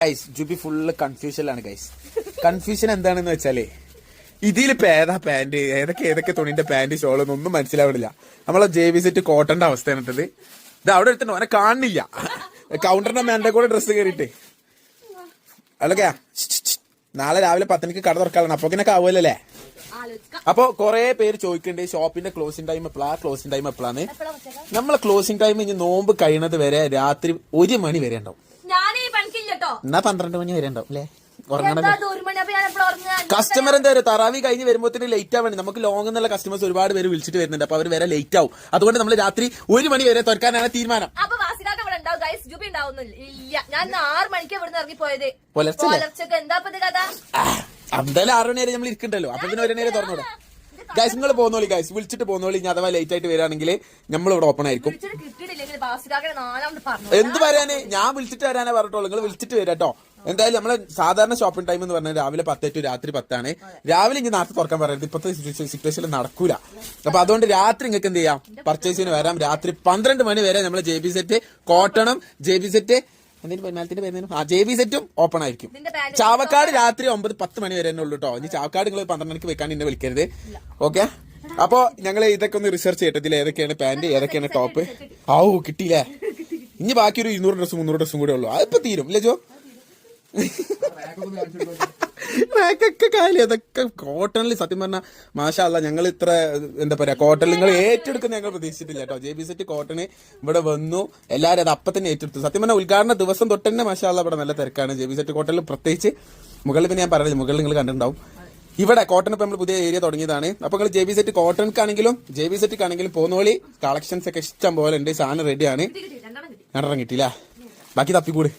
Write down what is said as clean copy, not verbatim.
Guys Jubi full കൺഫ്യൂഷനിലാണ് guys. Confusion എന്താണെന്ന് വെച്ചാല് ഇതിലിപ്പോ ഏതാ പാന്റ്, ഏതൊക്കെ തുണിന്റെ പാന്റ് ഷോളൊന്നും ഒന്നും മനസ്സിലാവണില്ല. നമ്മളെ JB സെറ്റ് കോട്ടന്റെ അവസ്ഥയാണ് ഇട്ടത്. ഇത് അവിടെ എടുത്തിട്ട് അവനെ കാണുന്നില്ല. കൗണ്ടറിന്റെ മേന്റെ കൂടെ ഡ്രസ്സ് കയറിയിട്ട് അല്ലൊക്കെയാ. നാളെ രാവിലെ 10 മണിക്ക് കട തുറക്കാനാണ്. അപ്പൊ ഇങ്ങനെ ആവുമല്ലേ. അപ്പൊ കൊറേ പേര് ചോദിക്കുന്നുണ്ട് ഷോപ്പിന്റെ ക്ലോസിംഗ് ടൈം എപ്പോഴാ, ക്ലോസിംഗ് ടൈം എപ്പോഴാണ്. നമ്മളെ ക്ലോസിംഗ് ടൈം ഇനി നോമ്പ് കഴിയുന്നത് വരെ രാത്രി 1 മണി വരെ ഉണ്ടാവും. എന്നാ 12 മണി വരെ ഉണ്ടാവും അല്ലേ. കസ്റ്റമർ എന്താ പറയുക, തറാവി കഴിഞ്ഞ് വരുമ്പോഴത്തേന് ലേറ്റ് ആവണം. നമുക്ക് ലോങ് എന്നുള്ള കസ്റ്റമേഴ്സ് ഒരുപാട് പേര് വിളിച്ചിട്ട് വരുന്നുണ്ട്. അപ്പൊ അവർ വരെ ലേറ്റ് ആവും. അതുകൊണ്ട് നമ്മൾ രാത്രി 1 മണി വരെ തുറക്കാനാണ് തീരുമാനം. എന്തായാലും 6 മണി വരെ നമ്മൾ ഇരിക്കണ്ടല്ലോ. അപ്പൊ പിന്നെ 1 മണി വരെ തുറന്നോളൂ. ഗൈസ് നിങ്ങൾ പോന്നോളി ഗൈസ്, വിളിച്ചിട്ട് പോന്നോളി. ഇനി അഥവാ ലേറ്റ് ആയിട്ട് വരികയാണെങ്കിൽ നമ്മൾ ഇവിടെ ഓപ്പൺ ആയിരിക്കും. എന്ത് പറയാന്, ഞാൻ വിളിച്ചിട്ട് വരാനേ പറഞ്ഞോളൂ. നിങ്ങൾ വിളിച്ചിട്ട് വരാം കേട്ടോ. എന്തായാലും നമ്മളെ സാധാരണ ഷോപ്പിംഗ് ടൈം എന്ന് പറഞ്ഞാൽ രാവിലെ 10 ടു രാത്രി 10 ആണ്. രാവിലെ ഇനി നേരത്തെ തുറക്കാൻ പറയരുത്, ഇപ്പോഴത്തെ സിറ്റുവേഷനിൽ നടക്കൂല. അപ്പൊ അതുകൊണ്ട് രാത്രി നിങ്ങൾക്ക് എന്ത് ചെയ്യാം, പർച്ചേസിന് വരാം. രാത്രി 12 മണി വരെ നമ്മളെ JB സെറ്റ് കോട്ടണും JB സെറ്റ് JB സെറ്റും ഓപ്പൺ ആയിരിക്കും. ചാവക്കാട് രാത്രി 9-10 മണി വരെ തന്നെ ഉള്ളൂ കേട്ടോ. ഇനി ചാവക്കാട് നിങ്ങൾ 12 മണിക്ക് വെക്കാൻ എന്നെ വിളിക്കരുത്. ഓക്കെ, അപ്പൊ ഞങ്ങൾ ഇതൊക്കെ ഒന്ന് റിസർച്ച് ചെയ്തിട്ട് ഇതിൽ ഏതൊക്കെയാണ് പാന്റ്, ഏതൊക്കെയാണ് ടോപ്പ്. കിട്ടിയില്ലേ. ഇനി ബാക്കി ഒരു 200 ഡ്രസ്സും 300 ഡ്രസ്സും കൂടെ ഉള്ളൂ. അതിപ്പോ തീരും ഇല്ലേ ജോ. ൊക്കെ കാര്യം അതൊക്കെ കോട്ടണിൽ സത്യം പറഞ്ഞാൽ മാഷാ അല്ലാ. ഞങ്ങൾ ഇത്ര എന്താ പറയാ കോട്ടണിൽ നിങ്ങൾ ഏറ്റെടുക്കുന്ന ഞങ്ങൾ പ്രതീക്ഷിച്ചിട്ടില്ല കേട്ടോ. JB സെറ്റ് കോട്ടണ് ഇവിടെ വന്നു, എല്ലാവരും അത് അപ്പം തന്നെ ഏറ്റെടുത്തു. സത്യം പറഞ്ഞാൽ ഉദ്ഘാടന ദിവസം തൊട്ട് തന്നെ മാഷാ അല്ലാ ഇവിടെ നല്ല തിരക്കാണ്. JB സെറ്റ് കോട്ടണിൽ പ്രത്യേകിച്ച് മുകളിൽ പിന്നെ ഞാൻ പറഞ്ഞില്ല, മുകളിൽ നിങ്ങൾ കണ്ടിട്ടുണ്ടാവും. ഇവിടെ കോട്ടൺ ഇപ്പൊ നമ്മൾ പുതിയ ഏരിയ തുടങ്ങിയതാണ്. അപ്പൊ നിങ്ങൾ JB സെറ്റ് കോട്ടൺക്കാണെങ്കിലും JB സെറ്റിക്കാണെങ്കിലും പോന്നോളി. കളക്ഷൻസ് ഒക്കെ ഇഷ്ടം പോലെ ഉണ്ട്. സാധനം റെഡിയാണ്. 2 കിട്ടിയില്ല, ബാക്കി തപ്പിക്കൂട്.